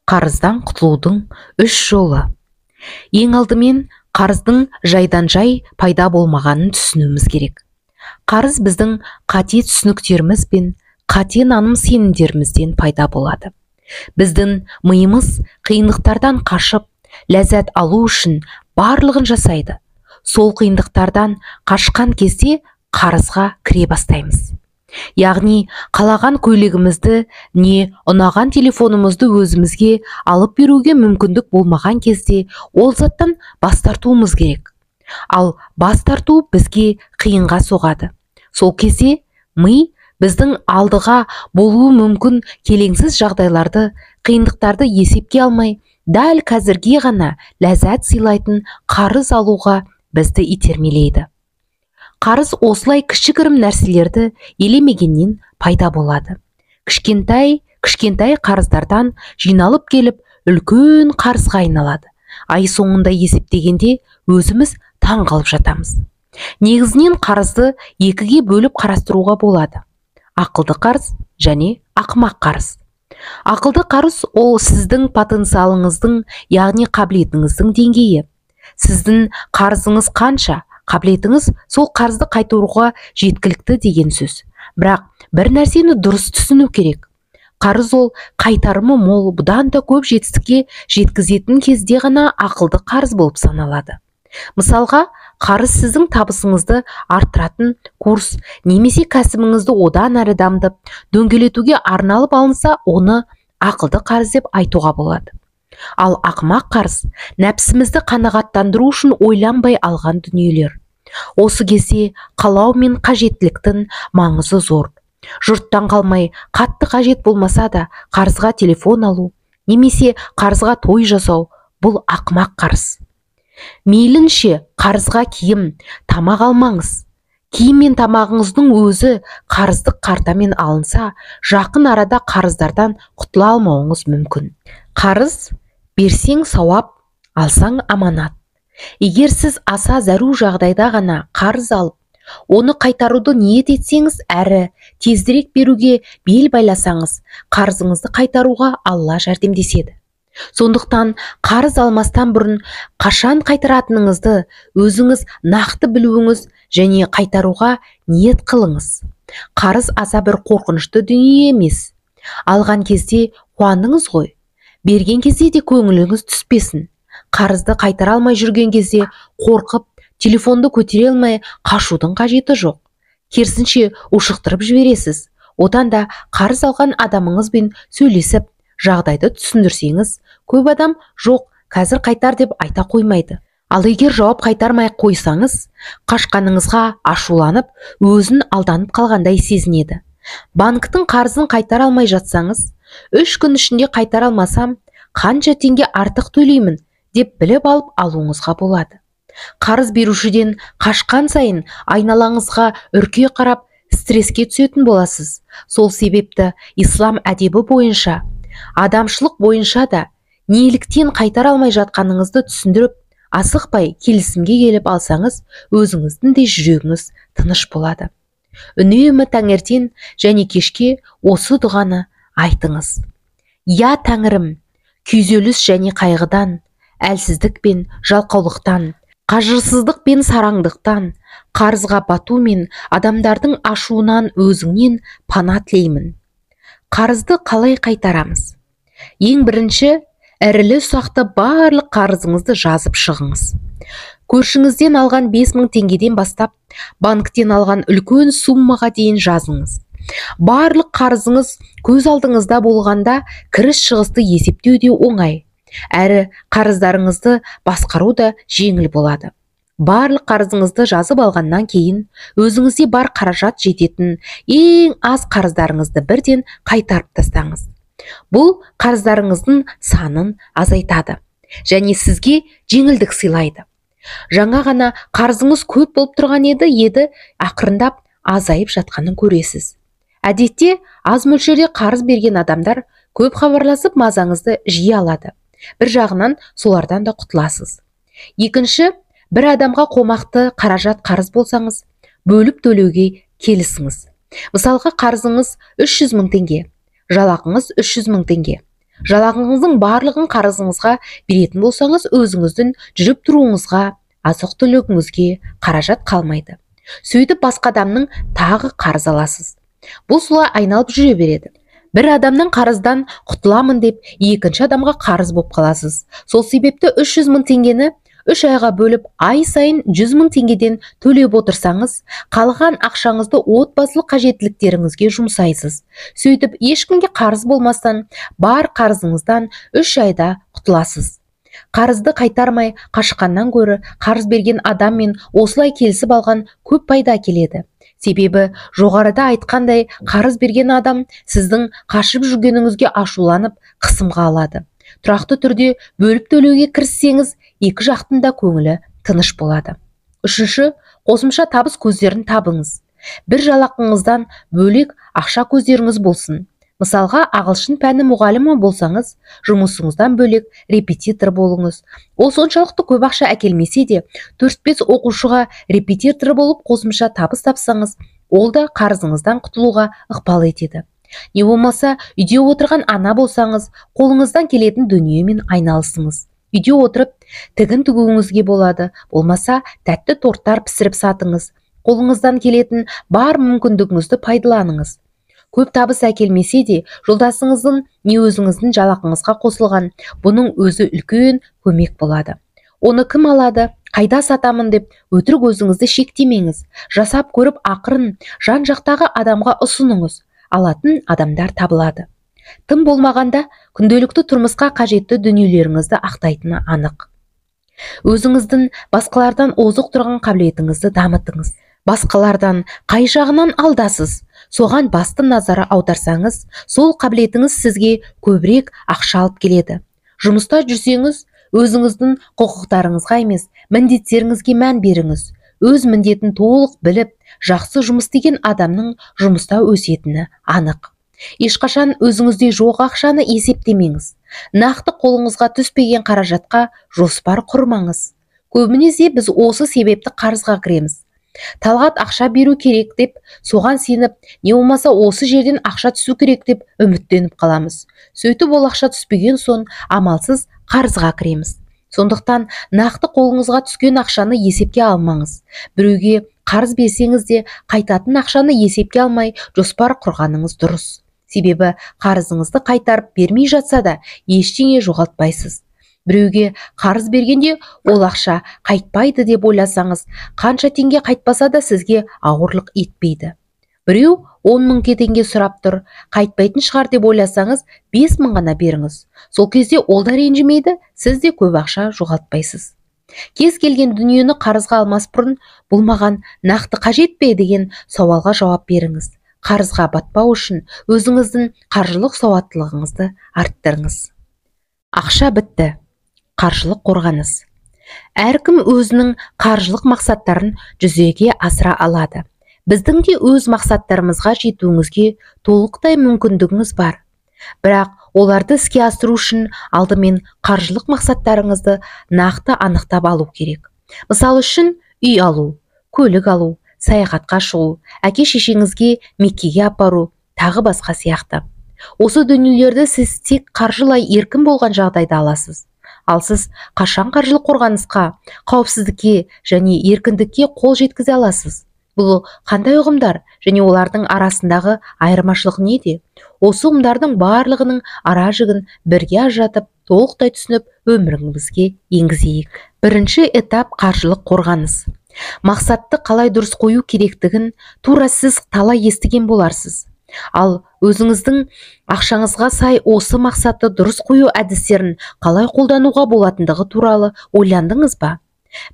Қарыздан құтылудың 3 жолы. Ең алдымен қарыздың жайдан жай пайда болмағанын түсінуіміз керек. Қарыз біздің қате түсініктеріміз бен қате наным сенімдерімізден пайда болады. Біздің миымыз қиындықтардан қашып, ләззат алу үшін барлығын жасайды. Сол қиындықтардан қашқан кезде қарызға кіре бастаймыз. Яғни қалаған көйлегімізді не ұнаған телефонымызды өзімізге алып беруге мүмкіндік болмаған кезде ол заттан бас тартуымыз керек. Ал бас тарту бізге қиынға соғады. Сол кезде ми біздің алдыға болуы мүмкін келеңсіз жағдайларды, қиындықтарды есепке алмай, дәл қазірге ғана ләззат сыйлайтын қарыз алуға бізді итермелейді. Қарыз осылай кішігірім нәрселерді елемегеннен пайда болады. Кішкентай қарыздардан жиналып келіп, үлкен қарызға айналады. Ай соңында есептегенде өзіміз таң қалып жатамыз. Негізінен қарызды екіге бөліп қарастыруға болады. Ақылды қарыз және ақымақ қарыз. Ақылды қарыз ол сіздің потенциалыңыздың, яғни қабілетіңіздің деңгейі. Сіздің қарызыңыз қанша, қабілетіңіз сол қарызды қайтаруға жеткілікті деген сөз. Бірақ бір нәрсені дұрыс түсіну керек. Қарыз ол қайтарымы мол, бұдан да көп жетістікке жеткізетін кезде ғана ақылды қарыз болып саналады. Мысалға, қарыз сіздің табысыңызды арттыратын курс немесе кәсібіңізді одан әрі дамытып, дөңгелетуге арналып алынса, оны ақылды қарыз деп айтуға болады. Ал ақымақ қарыз нәпсімізді қанағаттандыру үшін ойланбай алған дүниелер. Осы кезде қалау мен қажеттіліктің маңызы зор. Жұрттан қалмай, қатты қажет болмаса да қарызға телефон алу немесе қарызға той жасау бұл ақымақ қарыз. Мейлінше қарызға киім, тамақ алмаңыз. Киім мен тамағыңыздың өзі қарыздық картамен алынса, жақын арада қарыздардан құтыла алмауыңыз мүмкін. Қарыз берсең сауап, алсаң аманат. Егер сіз аса зәру жағдайда ғана қарыз алып, оны қайтаруды ниет етсеңіз әрі тезірек беруге бел байласаңыз, қарызыңызды қайтаруға Алла жәрдемдеседі. Сондықтан қарыз алмастан бұрын қашан қайтаратыныңызды өзіңіз нақты білуіңіз және қайтаруға ниет қылыңыз. Қарыз аса бір қорқынышты дүние емес. Алған кезде қуаныңыз ғой. Берген кезде де көңіліңіз түспесін. Қарызды қайтара алмай жүрген кезде қорқып, телефонды көтере алмай қашудың қажеті жоқ. Керісінше ушықтырып жібересіз. Одан да қарыз алған адамыңызбен сөйлесіп, жағдайды түсіндірсеңіз, көп адам жоқ, қазір қайтар деп айта қоймайды. Ал егер жауап қайтармай қойсаңыз, қашқаныңызға ашуланып, өзін алданып қалғандай сезінеді. Банктың қарызын қайтара алмай жатсаңыз, 3 күн ішінде қайтара алмасам, қанша теңге артық төлеймін деп біліп алып алуыңызға болады. Қарыз берушіден қашқан сайын айналаңызға үрке қарап, стресске түсетін боласыз. Сол себепті ислам әдебі бойынша, адамшылық бойынша да неліктен қайтара алмай жатқаныңызды түсіндіріп, асықпай келісімге келіп алсаңыз, өзіңіздің де жүрегіңіз тыныш болады. Үнемі таңертең және кешке осы дұғаны айтыңыз. Я Тәңірім, күйзеліс және қайғыдан, әлсіздік пен жалқаулықтан, қажырсыздық пен сараңдықтан, қарызға бату мен адамдардың ашуынан өзіңнен пана тілеймін. Қарызды қалай қайтарамыз? Ең бірінші, ірілі ұсақты барлық қарызыңызды жазып шығыңыз. Көршіңізден алған 5000 теңгеден бастап, банктен алған үлкен суммаға дейін жазыңыз. Барлық қарызыңыз көз алдыңызда болғанда, кіріс шығысты есептеу де оңай. Әрі қарыздарыңызды басқару да жеңіл болады. Барлық қарызыңызды жазып алғаннан кейін, өзіңізде бар қаражат жететін ең аз қарыздарыңызды бірден қайтарып тастаңыз. Бұл қарыздарыңыздың санын азайтады және сізге жеңілдік сыйлайды. Жаңа ғана қарызыңыз көп болып тұрған еді, ақырындап азайып жатқанын көресіз. Әдетте аз мөлшерде қарыз берген адамдар көп хабарласып мазаңызды жиі алады. Бір жағынан солардан да құтыласыз. Екінші, бір адамға қомақты қаражат қарыз болсаңыз, бөліп төлеуге келісіңіз. Мысалға қарызыңыз 300 000 теңге, жалақыңыз 300 000 теңге. Жалақыңыздың барлығын қарызыңызға беретін болсаңыз, өзіңіздің жүріп тұруыңызға, азық-түлігіңізге қаражат қалмайды. Сөйтіп басқа адамның тағы қарыз аласыз. Бұл солай айналып жүре береді. Бір адамның қарыздан құтыламын деп, екінші адамға қарыз болып қаласыз. Сол себепті 300 мың теңгені 3 айға бөліп, ай сайын 100 мың теңгеден төлеп отырсаңыз, қалған ақшаңызды отбасылық қажеттіліктеріңізге жұмсайсыз. Сөйтіп, ешкімге қарыз болмастан, бар қарызыңыздан 3 айда құтыласыз. Қарызды қайтармай қашқаннан гөрі, қарыз берген адаммен осылай келісіп алған көп пайда келеді. Себебі, жоғарыда айтқандай, қарыз берген адам сіздің қашып жүргеніңізге ашуланып, қысымға алады. Тұрақты түрде бөліп төлеуге кіріссеңіз, екі жақтың да көңілі тыныш болады. Үшінші, қосымша табыс көздерін табыңыз. Бір жалақыңыздан бөлек ақша көздеріңіз болсын. Мысалға, ағылшын пәні мұғалімі болсаңыз, жұмысыңыздан бөлек репетитор болыңыз. Ол соншалықты көп ақша әкелмесе де, 4-5 оқушыға репетитор болып қосымша табыс тапсаңыз, ол да қарызыңыздан құтылуға ықпал етеді. Не болмаса, үйде отырған ана болсаңыз, қолыңыздан келетін дүниемен айналысыңыз. Үйде отырып, тігін тігуіңізге болады, болмаса тәтті торттар пісіріп сатыңыз. Қолыңыздан келетін бар мүмкіндігіңізді пайдаланыңыз. Көп табыс әкелмесе де, жолдасыңыздың не өзіңіздің жалақыңызға қосылған, бұның өзі үлкен көмек болады. Оны кім алады, қайда сатамын деп өтірік өзіңізді шектемеңіз. Жасап көріп ақырын жан-жақтағы адамға ұсыныңыз. Алатын адамдар табылады. Тым болмағанда, күнделікті тұрмысқа қажетті дүниелеріңізді ақтайтыны анық. Өзіңіздің басқалардан озық тұрған қабілетіңізді дамытыңыз. Басқалардан қай жағынан алдасыз, соған басты назары аударсаңыз, сол қабілетіңіз сізге көбірек ақша алып келеді. Жұмыста жүрсеңіз, өзіңіздің құқықтарыңызға емес, міндеттеріңізге мән беріңіз. Өз міндетін толық біліп, жақсы жұмыс істеген адамның жұмыста өсетіні анық. Ешқашан өзіңізде жоқ ақшаны есептемеңіз. Нақты қолыңызға түспеген қаражатқа жоспар құрмаңыз. Көбінесе біз осы себепті қарызға кіреміз. Талғат ақша беру керек деп, соған сеніп, не болмаса осы жерден ақша түсу керек деп үміттеніп қаламыз. Сөйтіп ол ақша түспеген соң амалсыз қарызға кіреміз. Сондықтан нақты қолыңызға түскен ақшаны есепке алмаңыз. Біреуге қарыз берсеңіз де, қайтатын ақшаны есепке алмай жоспар құрғаныңыз дұрыс. Себебі қарызыңызды қайтарып бермей жатса да, ештеңе жоғалтпайсыз. Біреуге қарыз бергенде ол ақша қайтпайды деп ойласаңыз, қанша теңге қайтпаса да сізге ауырлық етпейді. Біреу 10 мың теңге сұрап тұр, қайтпайтын шығар деп ойласаңыз, 5 мың ғана беріңіз. Сол кезде ол да ренжімейді, сіз де көп ақша жоғалтпайсыз. Кез келген дүниені қарызға алмас бұрын, бұл маған нақты қажет пе деген сауалға жауап беріңіз. Қарызға батпау үшін өзіңіздің қаржылық сауаттылығыңызды арттырыңыз. Ақша бітті. Қаржылық қорғаныс. Әркім өзінің қаржылық мақсаттарын жүзеге асыра алады. Біздің де өз мақсаттарымызға жетуіңізге толықтай мүмкіндігіңіз бар. Бірақ оларды іске асыру үшін алдымен қаржылық мақсаттарыңызды нақты анықтап алу керек. Мысалы үшін үй алу, көлік алу, саяхатқа шығу, әке-шешеңізге Меккеге апару, тағы басқа сияқты. Осы дүниелерді сіз тек қаржылай еркін болған жағдайда аласыз. Ал сіз қашан қаржылық қорғанысқа, қауіпсіздікке және еркіндікке қол жеткізе аласыз? Бұл қандай ұғымдар және олардың арасындағы айырмашылық неде? Осы ұғымдардың барлығының ара жігін бірге ажыратып, толықтай түсініп, өміріңізге енгізейік. Бірінші этап қаржылық қорғаныс. Мақсатты қалай дұрыс қою керектігін тура сіз талай естіген боларсыз. Ал өзіңіздің ақшаңызға сай осы мақсатты дұрыс қою әдістерін қалай қолдануға болатындығы туралы ойландыңыз ба?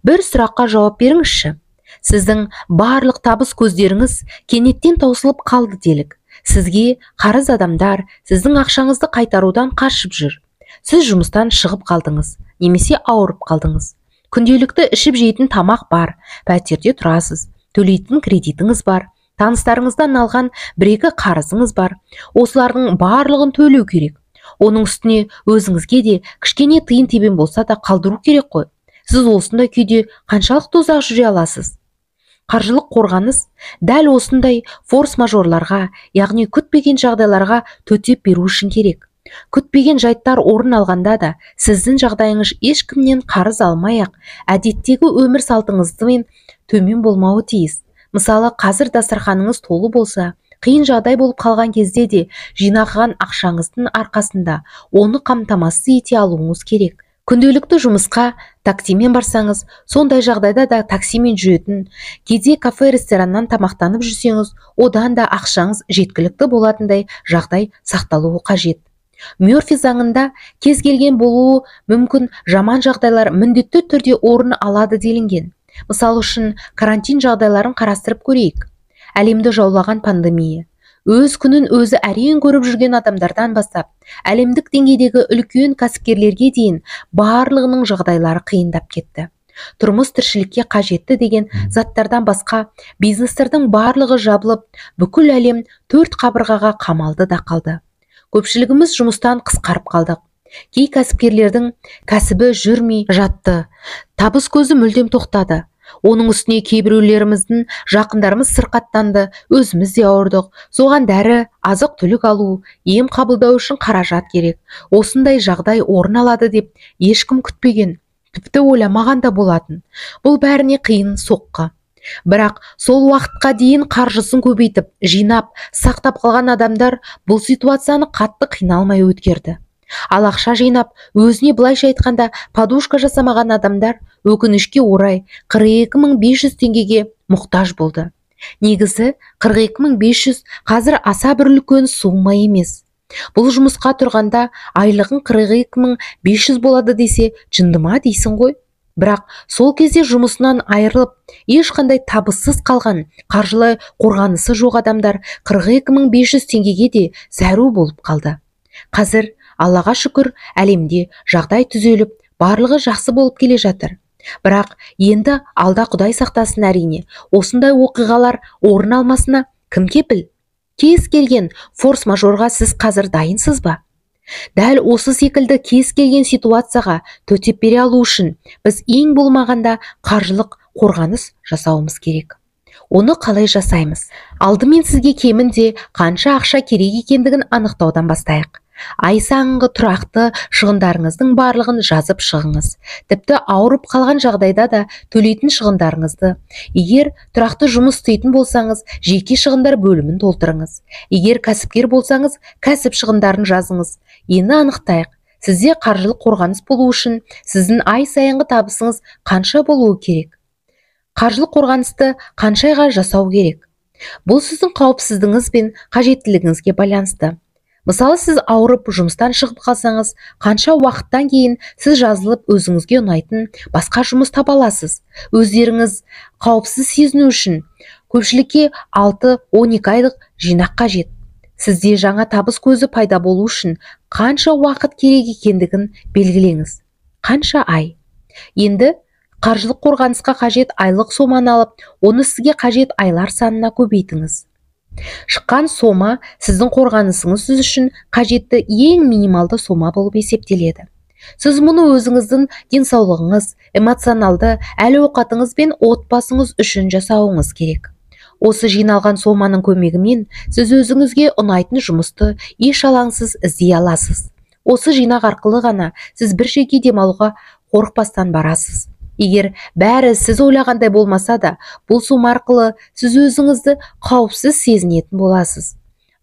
Бір сұраққа жауап беріңізші. Сіздің барлық табыс көздеріңіз кенеттен таусылып қалды делік. Сізге қарыз адамдар сіздің ақшаңызды қайтарудан қашып жүр. Сіз жұмыстан шығып қалдыңыз, немесе ауырып қалдыңыз. Күнделікті ішіп жейтін тамақ бар, пәтерде тұрасыз, төлейтін кредитіңіз бар, таныстарыңыздан алған бір-екі қарызыңыз бар. Осылардың барлығын төлеу керек. Оның үстіне өзіңізге де кішкене тиын тебен болса да қалдыру керек қой. Сіз осындай күйде қаншалықты ұзақ жүре аласыз? Қаржылық қорғаныс дәл осындай форс-мажорларға, яғни күтпеген жағдайларға төтеп беру үшін керек. Күтпеген жайттар орын алғанда да сіздің жағдайыңыз ешкімнен қарыз алмай-ақ әдеттегі өмір салтыңыздан төмен болмауы тиіс. Мысалы, қазір дастарханыңыз толы болса, қиын жағдай болып қалған кезде де жинаған ақшаңыздың арқасында оны қамтамасыз ете алуыңыз керек. Күнделікті жұмысқа таксимен барсаңыз, сондай жағдайда да таксимен жүретін, кейде кафе рестораннан тамақтанып жүрсеңіз, одан да ақшаңыз жеткілікті болатындай жағдай сақталуы қажет. Мёрфи заңында кез келген болуы мүмкін жаман жағдайлар міндетті түрде орын алады делінген. Мысалы үшін, карантин жағдайларын қарастырып көрейік. Әлемді жаулаған пандемия өз күнін өзі әрең көріп жүрген адамдардан бастап, әлемдік деңгейдегі үлкен кәсіпкерлерге дейін барлығының жағдайлары қиындап кетті. Тұрмыс тіршілікке қажетті деген заттардан басқа бизнестердің барлығы жабылып, бүкіл әлем төрт қабырғаға қамалды да қалды. Көпшілігіміз жұмыстан қысқарып қалдық. Кей кәсіпкерлердің кәсібі жүрмей жатты. Табыс көзі мүлдем тоқтады. Оның үстіне кейбіреулеріміздің жақындарымыз сырқаттанды, өзіміз де ауырдық. Соған дәрі, азық түлік алу, ем қабылдау үшін қаражат керек. Осындай жағдай орын алады деп ешкім күтпеген, тіпті ойламаған да болатын. Бұл бәріне қиын соққы. Бірақ сол уақытқа дейін қаржысын көбейтіп, жинап, сақтап қалған адамдар бұл ситуацияны қатты қиналмай өткерді. Ал ақша жинап, өзіне былайша айтқанда подушка жасамаған адамдар өкінішке орай 42.500 теңгеге мұқтаж болды. Негізі 42.500 қазір аса бір үлкен сума емес. Бұл жұмысқа тұрғанда айлығың 42.500 болады десе, жындыма дейсің ғой. Бірақ сол кезде жұмысынан айырылып, ешқандай табыссыз қалған, қаржылай қорғанысы жоқ адамдар 42.500 теңгеге де зәру болып қалды. Қазір Аллаға шүкір, әлемде жағдай түзеліп, барлығы жақсы болып келе жатыр. Бірақ енді алда Құдай сақтасын әрине, осындай оқиғалар орын алмасына кім кепіл? Кез келген форс-мажорға сіз қазір дайынсыз ба? Дәл осы секілді кез келген ситуацияға төтеп бере алу үшін біз ең болмағанда қаржылық қорғаныс жасауымыз керек. Оны қалай жасаймыз? Алдымен сізге кемінде қанша ақша керек екендігін анықтаудан бастайық. Ай сайынғы тұрақты шығындарыңыздың барлығын жазып шығыңыз. Тіпті ауырып қалған жағдайда да төлейтін шығындарыңызды. Егер тұрақты жұмыс істейтін болсаңыз, жеке шығындар бөлімін толтырыңыз. Егер кәсіпкер болсаңыз, кәсіп шығындарын жазыңыз. Енді анықтайық. Сізде қаржылық қорғаныс болу үшін сіздің ай сайынғы табысыңыз қанша болуы керек? Қаржылық қорғанысты қаншайға жасау керек? Бұл сіздің қауіпсіздігіңіз бен қажеттілігіңізге байланысты. Мысалы, сіз ауырып жұмыстан шығып қалсаңыз, қанша уақыттан кейін сіз жазылып өзіңізге ұнайтын басқа жұмыс таба аласыз? Өздеріңіз қауіпсіз сезіну үшін көпшілікке 6-12 айлық жинақ қажет. Сізде жаңа табыс көзі пайда болу үшін қанша уақыт керек екендігін белгілеңіз. Қанша ай? Енді қаржылық қорғанысқа қажет айлық соманы алып, оны сізге қажет айлар санына көбейтіңіз. Шыққан сома сіздің қорғанысыңыз үшін қажетті ең минималды сома болып есептеледі. Сіз мұны өзіңіздің денсаулығыңыз, эмоционалды әл-ауқатыңыз бен отбасыңыз үшін жасауыңыз керек. Осы жиналған соманың көмегімен сіз өзіңізге ұнайтын жұмысты еш алаңсыз іздей аласыз. Осы жинақ арқылы ғана сіз бір жерге демалуға қорықпастан барасыз. Егер бәрі сіз ойлағандай болмаса да, бұл сома арқылы сіз өзіңізді қауіпсіз сезінетін боласыз.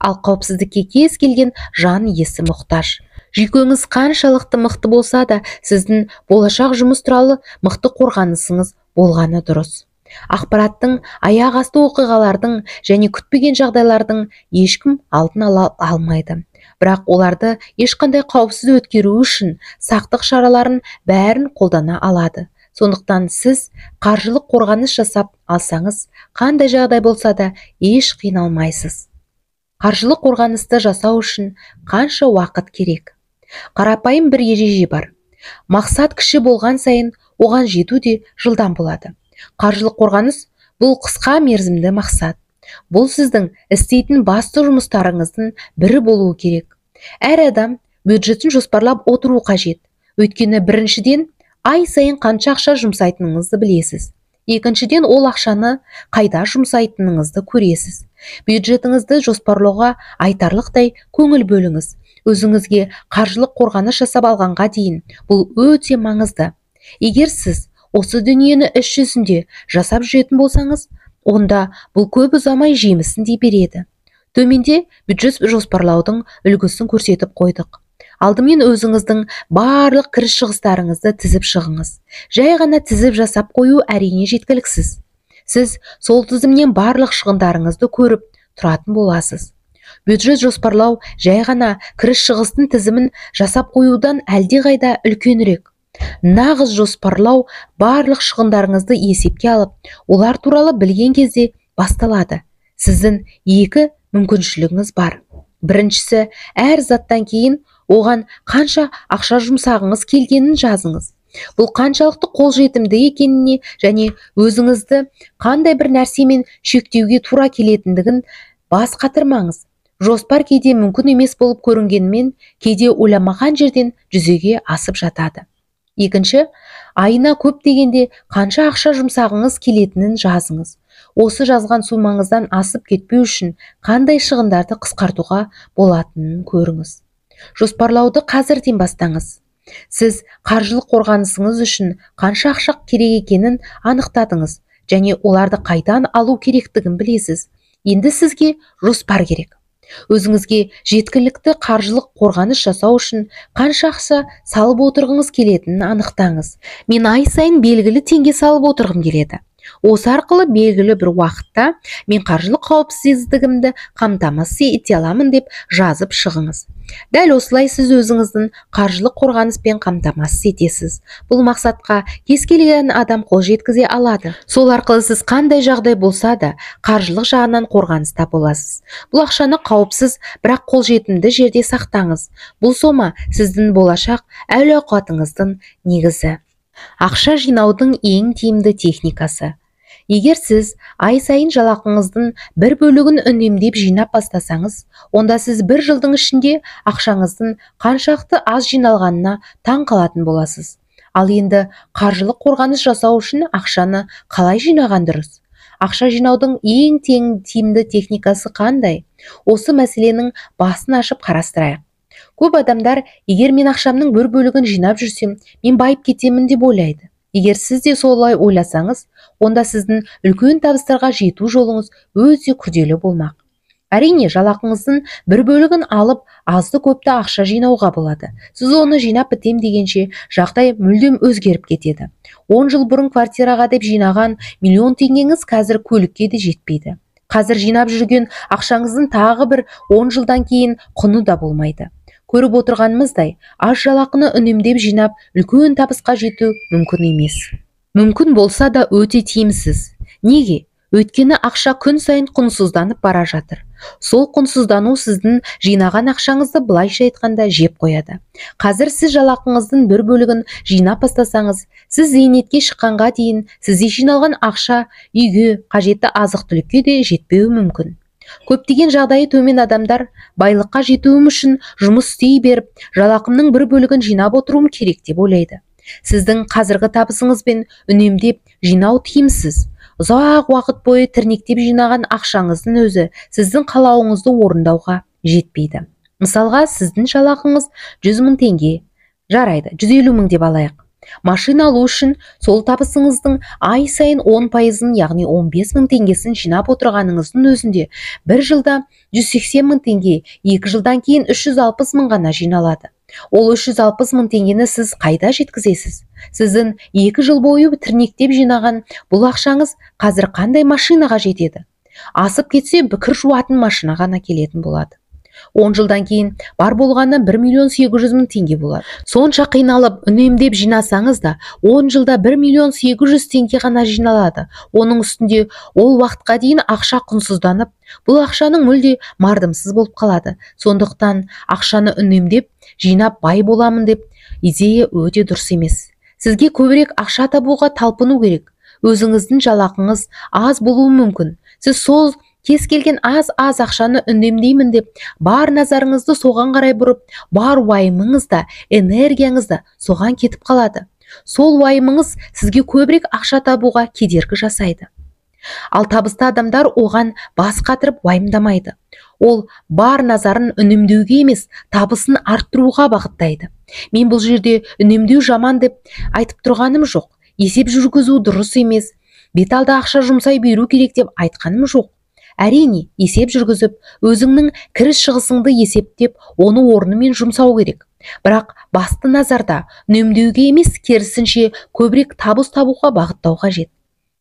Ал қауіпсіздікке кез келген жан иесі мұқтаж. Жүйкеңіз қаншалықты мықты болса да, сіздің болашақ жұмыс туралы мықты қорғанысыңыз болғаны дұрыс. Ақпараттың, аяқ асты оқиғалардың және күтпеген жағдайлардың ешкім алдын ала алмайды. Бірақ оларды ешқандай қауіпсіз өткеру үшін сақтық шараларын бәрін қолдана алады. Сондықтан сіз қаржылық қорғаныс жасап алсаңыз, қандай жағдай болса да еш қиналмайсыз. Қаржылық қорғанысты жасау үшін қанша уақыт керек? Қарапайым бір ереже бар. Мақсат кіші болған сайын оған жету де жылдам болады. Қаржылық қорғаныс бұл қысқа мерзімді мақсат. Бұл сіздің істейтін басты жұмыстарыңыздың бірі болуы керек. Әр адам бюджетін жоспарлап отыру қажет. Өйткені біріншіден, ай сайын қанша ақша жұмсайтыныңызды білесіз. Екіншіден, ол ақшаны қайда жұмсайтыныңызды көресіз. Бюджетіңізді жоспарлауға айтарлықтай көңіл бөліңіз. өзіңізге қаржылық қорғаныс жасап алғанға дейін бұл өте маңызды. Егер сіз осы дүниені іс жүзінде жасап жүретін болсаңыз, онда бұл көп ұзамай жемісін де береді. Төменде бюджет жоспарлаудың үлгісін көрсетіп қойдық. Алдымен өзіңіздің барлық кіріс шығыстарыңызды тізіп шығыңыз. Жай ғана тізіп жасап қою әрине жеткіліксіз. Сіз сол тізімнен барлық шығындарыңызды көріп тұратын боласыз. Бюджет жоспарлау жай ғана кіріс шығыстың тізімін жасап қоюдан әлдеқайда үлкенірек. Нағыз жоспарлау барлық шығындарыңызды есепке алып, олар туралы білген кезде басталады. Сіздің екі мүмкіншілігіңіз бар. Біріншісі, әр заттан кейін оған қанша ақша жұмсағыңыз келгенін жазыңыз. Бұл қаншалықты қолжетімді екеніне және өзіңізді қандай бір нәрсемен шектеуге тура келетіндігін бас қатырмаңыз. Жоспар кейде мүмкін емес болып көрінгенімен, кейде ойламаған жерден жүзеге асып жатады. Екінші, айына көп дегенде қанша ақша жұмсағыңыз келетінін жазыңыз. Осы жазған сумаңыздан асып кетпеу үшін қандай шығындарды қысқартуға болатынын көріңіз. Жоспарлауды қазірден бастаңыз. Сіз қаржылық қорғанысыңыз үшін қанша ақша керек екенін анықтадыңыз және оларды қайдан алу керектігін білесіз. Енді сізге жоспар керек. Өзіңізге жеткілікті қаржылық қорғаныс жасау үшін қанша ақша салып отырғыңыз келетінін анықтаңыз. Мен ай сайын белгілі теңге салып отырғым келеді. Осы арқылы белгілі бір уақытта мен қаржылық қауіпсіздігімді қамтамасыз ете аламын деп жазып шығыңыз. Дәл осылай сіз өзіңіздің қаржылық қорғаныспен қамтамасыз етесіз. Бұл мақсатқа кез келген адам қол жеткізе алады. Сол арқылы сіз қандай жағдай болса да қаржылық жағынан қорғаныста боласыз. Бұл ақшаны қауіпсіз, бірақ қолжетімді жерде сақтаңыз. Бұл сома сіздің болашақ әл-ауқатыңыздың негізі. Ақша жинаудың ең тиімді техникасы. Егер сіз ай сайын жалақыңыздың бір бөлігін үнемдеп жинап бастасаңыз, онда сіз бір жылдың ішінде ақшаңыздың қаншақты аз жиналғанына таң қалатын боласыз. Ал енді қаржылық қорғаныс жасау үшін ақшаны қалай жинаған дұрыс? Ақша жинаудың ең тиімді техникасы қандай? Осы мәселенің басын ашып қарастырайық. Көп адамдар, егер мен ақшамның бір бөлігін жинап жүрсем, мен байып кетемін деп ойлайды. Егер сіз де солай ойласаңыз, онда сіздің үлкен табыстарға жету жолыңыз өте күрделі болмақ. Әрине, жалақыңыздың бір бөлігін алып, азды көпті ақша жинауға болады. Сіз оны жинап бітем дегенше жағдай мүлдем өзгеріп кетеді. 10 жыл бұрын квартираға деп жинаған миллион теңгеңіз қазір көлікке де жетпейді. Қазір жинап жүрген ақшаңыздың тағы бір 10 жылдан кейін құны да болмайды. Көріп отырғанымыздай, аз жалақыны үнемдеп жинап, үлкен табысқа жету мүмкін емес. Мүмкін болса да өте тиімсіз. Неге? Өйткені ақша күн сайын құнсызданып бара жатыр. Сол құнсыздану сіздің жинаған ақшаңызды былайша айтқанда жеп қояды. Қазір сіз жалақыңыздың бір бөлігін жинап бастасаңыз, сіз зейнетке шыққанға дейін сізде жиналған ақша үйге, қажетті азық-түлікке де жетпеуі мүмкін. Көптеген жағдайы төмен адамдар байлыққа жетуім үшін жұмыс істей беріп, жалақымның бір бөлігін жинап отыруым керек деп ойлайды. Сіздің қазіргі табысыңызбен үнемдеп жинау тиімсіз. Ұзақ уақыт бойы тірнектеп жинаған ақшаңыздың өзі сіздің қалауыңызды орындауға жетпейді. Мысалға, сіздің жалақыңыз 100 мың теңге. Жарайды, 150 мың деп алайық. Машина алу үшін сол табысыңыздың ай сайын 10%, яғни 15 мың теңгесін жинап отырғаныңыздың өзінде бір жылда 180 мың теңге, 2 жылдан кейін 360 мың ғана жиналады. Ол 360 мың теңгені сіз қайда жеткізесіз? Сіздің 2 жыл бойы тірнектеп жинаған бұл ақшаңыз қазір қандай машинаға жетеді? Асып кетсе кір жуатын машина ғана келетін болады. 10 жылдан кейін бар болғаны 1 миллион 800 мың теңге болады. Сонша қиналып, үнемдеп жинасаңыз да, 10 жылда 1 миллион 800 теңге ғана жиналады. Оның үстінде ол уақытқа дейін ақша құнсызданып, бұл ақшаның мүлде мардымсыз болып қалады. Сондықтан ақшаны үнемдеп, жинап бай боламын деп идея өте дұрыс емес. Сізге көбірек ақша табуға талпыну керек. Өзіңіздің жалақыңыз аз болуы мүмкін. Сіз сол кез келген аз ақшаны үнемдеймін деп, бар назарыңызды соған қарай бұрып, бар уайымыңыз да, энергияңыз да соған кетіп қалады. Сол уайымыңыз сізге көбірек ақша табуға кедергі жасайды. Ал табысты адамдар оған бас қатырып уайымдамайды. Ол бар назарын үнемдеуге емес, табысын арттыруға бағыттайды. Мен бұл жерде үнемдеу жаман деп айтып тұрғаным жоқ. Есеп жүргізу дұрыс емес, беталды ақша жұмсай беру керек деп айтқаным жоқ. Әрине, есеп жүргізіп, өзіңнің кіріс шығысыңды есептеп, оны орнымен жұмсау керек. Бірақ басты назарда үнемдеуге емес, керісінше көбірек табыс табуға бағыттау қажет.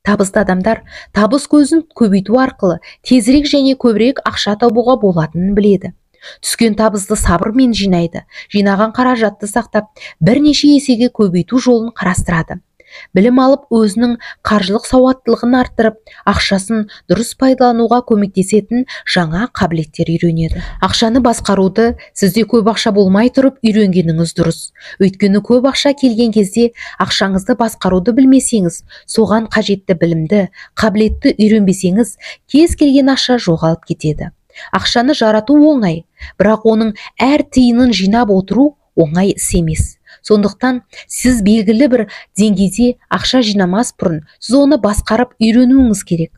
Табысты адамдар табыс көзін көбейту арқылы тезірек және көбірек ақша табуға болатынын біледі. Түскен табысты сабырмен жинайды, жинаған қаражатты сақтап, бірнеше есеге көбейту жолын қарастырады. Білім алып, өзінің қаржылық сауаттылығын арттырып, ақшасын дұрыс пайдалануға көмектесетін жаңа қабілеттер үйренеді. Ақшаны басқаруды сізде көп ақша болмай тұрып үйренгеніңіз дұрыс. Өйткені көп ақша келген кезде ақшаңызды басқаруды білмесеңіз, соған қажетті білімді, қабілетті үйренбесеңіз, кез келген ақша жоғалып кетеді. Ақшаны жарату оңай, бірақ оның әр тиынын жинап отыру оңай іс емес. Сондықтан сіз белгілі бір деңгейде ақша жинамас бұрын, сіз оны басқарып үйренуіңіз керек.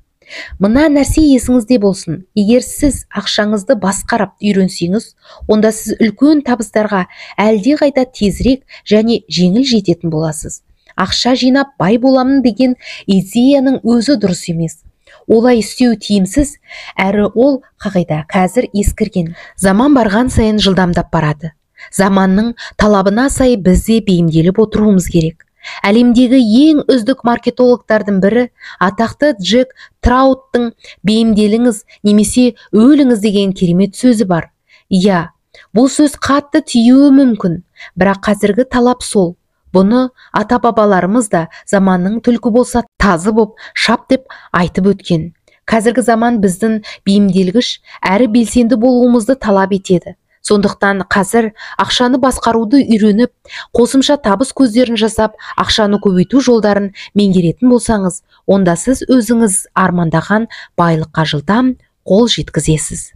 Мына нәрсе есіңізде болсын. Егер сіз ақшаңызды басқарып үйренсеңіз, онда сіз үлкен табыстарға әлде қайда тезірек және жеңіл жететін боласыз. Ақша жинап бай боламын деген идеяның өзі дұрыс емес. Олай істеу тиімсіз, әрі ол қағида қазір ескірген. Заман барған сайын жылдамдап барады. Заманның талабына сай бізде бейімделіп отыруымыз керек. Әлемдегі ең үздік маркетологтардың бірі атақты Джек Трауттың бейімделіңіз немесе өліңіз деген керемет сөзі бар. Иә, бұл сөз қатты тиюі мүмкін, бірақ қазіргі талап сол. Бұны ата-бабаларымыз да заманның түлкі болса тазы боп шап деп айтып өткен. Қазіргі заман біздің бейімделгіш әрі белсенді болуымызды талап етеді. Сондықтан қазір ақшаны басқаруды үйреніп, қосымша табыс көздерін жасап, ақшаны көбейту жолдарын меңгеретін болсаңыз, онда сіз өзіңіз армандаған байлыққа жылдам қол жеткізесіз.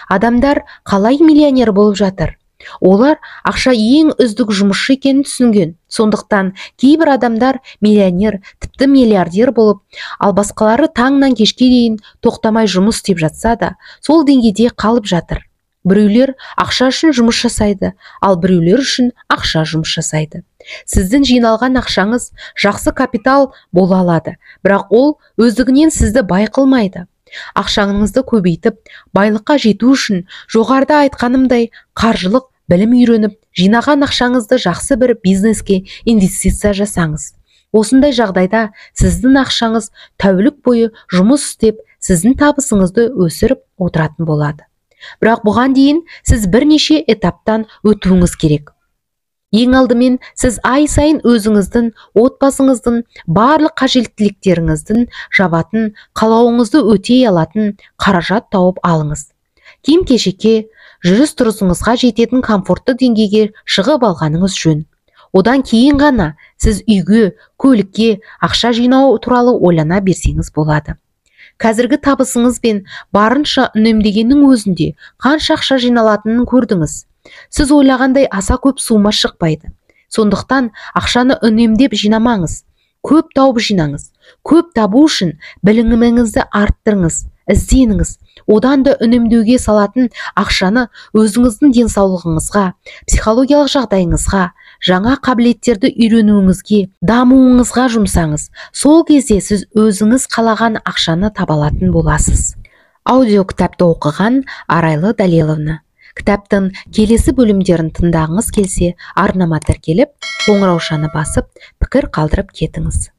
Адамдар қалай миллионер болып жатыр? Олар ақша ең үздік жұмысшы екенін түсінген. Сондықтан кейбір адамдар миллионер, тіпті миллиардер болып, ал басқалары таңнан кешке дейін тоқтамай жұмыс істеп жатса да, сол деңгейде қалып жатыр. Біреулер ақша үшін жұмыс жасайды, ал біреулер үшін ақша жұмыс жасайды. Сіздің жиналған ақшаңыз жақсы капитал бола алады, бірақ ол өздігінен сізді бай қылмайды. Ақшаңызды көбейтіп, байлыққа жету үшін жоғарыда айтқанымдай қаржылық білім үйреніп, жинаған ақшаңызды жақсы бір бизнеске инвестиция жасаңыз. Осындай жағдайда сіздің ақшаңыз тәулік бойы жұмыс істеп, сіздің табысыңызды өсіріп отыратын болады. Бірақ бұған дейін сіз бірнеше этаптан өтуіңіз керек. Ең алдымен сіз ай сайын өзіңіздің, отбасыңыздың барлық қажеттіліктеріңіздің жабатын, қалауыңызды өтей алатын қаражат тауып алыңыз. Киім-кешекке, жүріс-тұрысыңызға жететін комфортты деңгейге шығып алғаныңыз жөн. Одан кейін ғана сіз үйге, көлікке ақша жинау туралы ойлана берсеңіз болады. Қазіргі табысыңыз бен барынша үнемдегеннің өзінде қанша ақша жиналатынын көрдіңіз. Сіз ойлағандай аса көп сума шықпайды. Сондықтан ақшаны үнемдеп жинамаңыз. Көп тауып жинаңыз. Көп табу үшін біліміңізді арттырыңыз, ізденіңіз. Одан да үнемдеуге салатын ақшаны өзіңіздің денсаулығыңызға, психологиялық жағдайыңызға, жаңа қабілеттерді үйренуіңізге, дамуыңызға жұмсаңыз. Сол кезде сіз өзіңіз қалаған ақшаны таба алатын боласыз. Аудио кітапты оқыған Арайлы Далеловна. Кітаптың келесі бөлімдерін тыңдағыңыз келсе, арнама тіркеліп, қоңыраушаны басып, пікір қалдырып кетіңіз.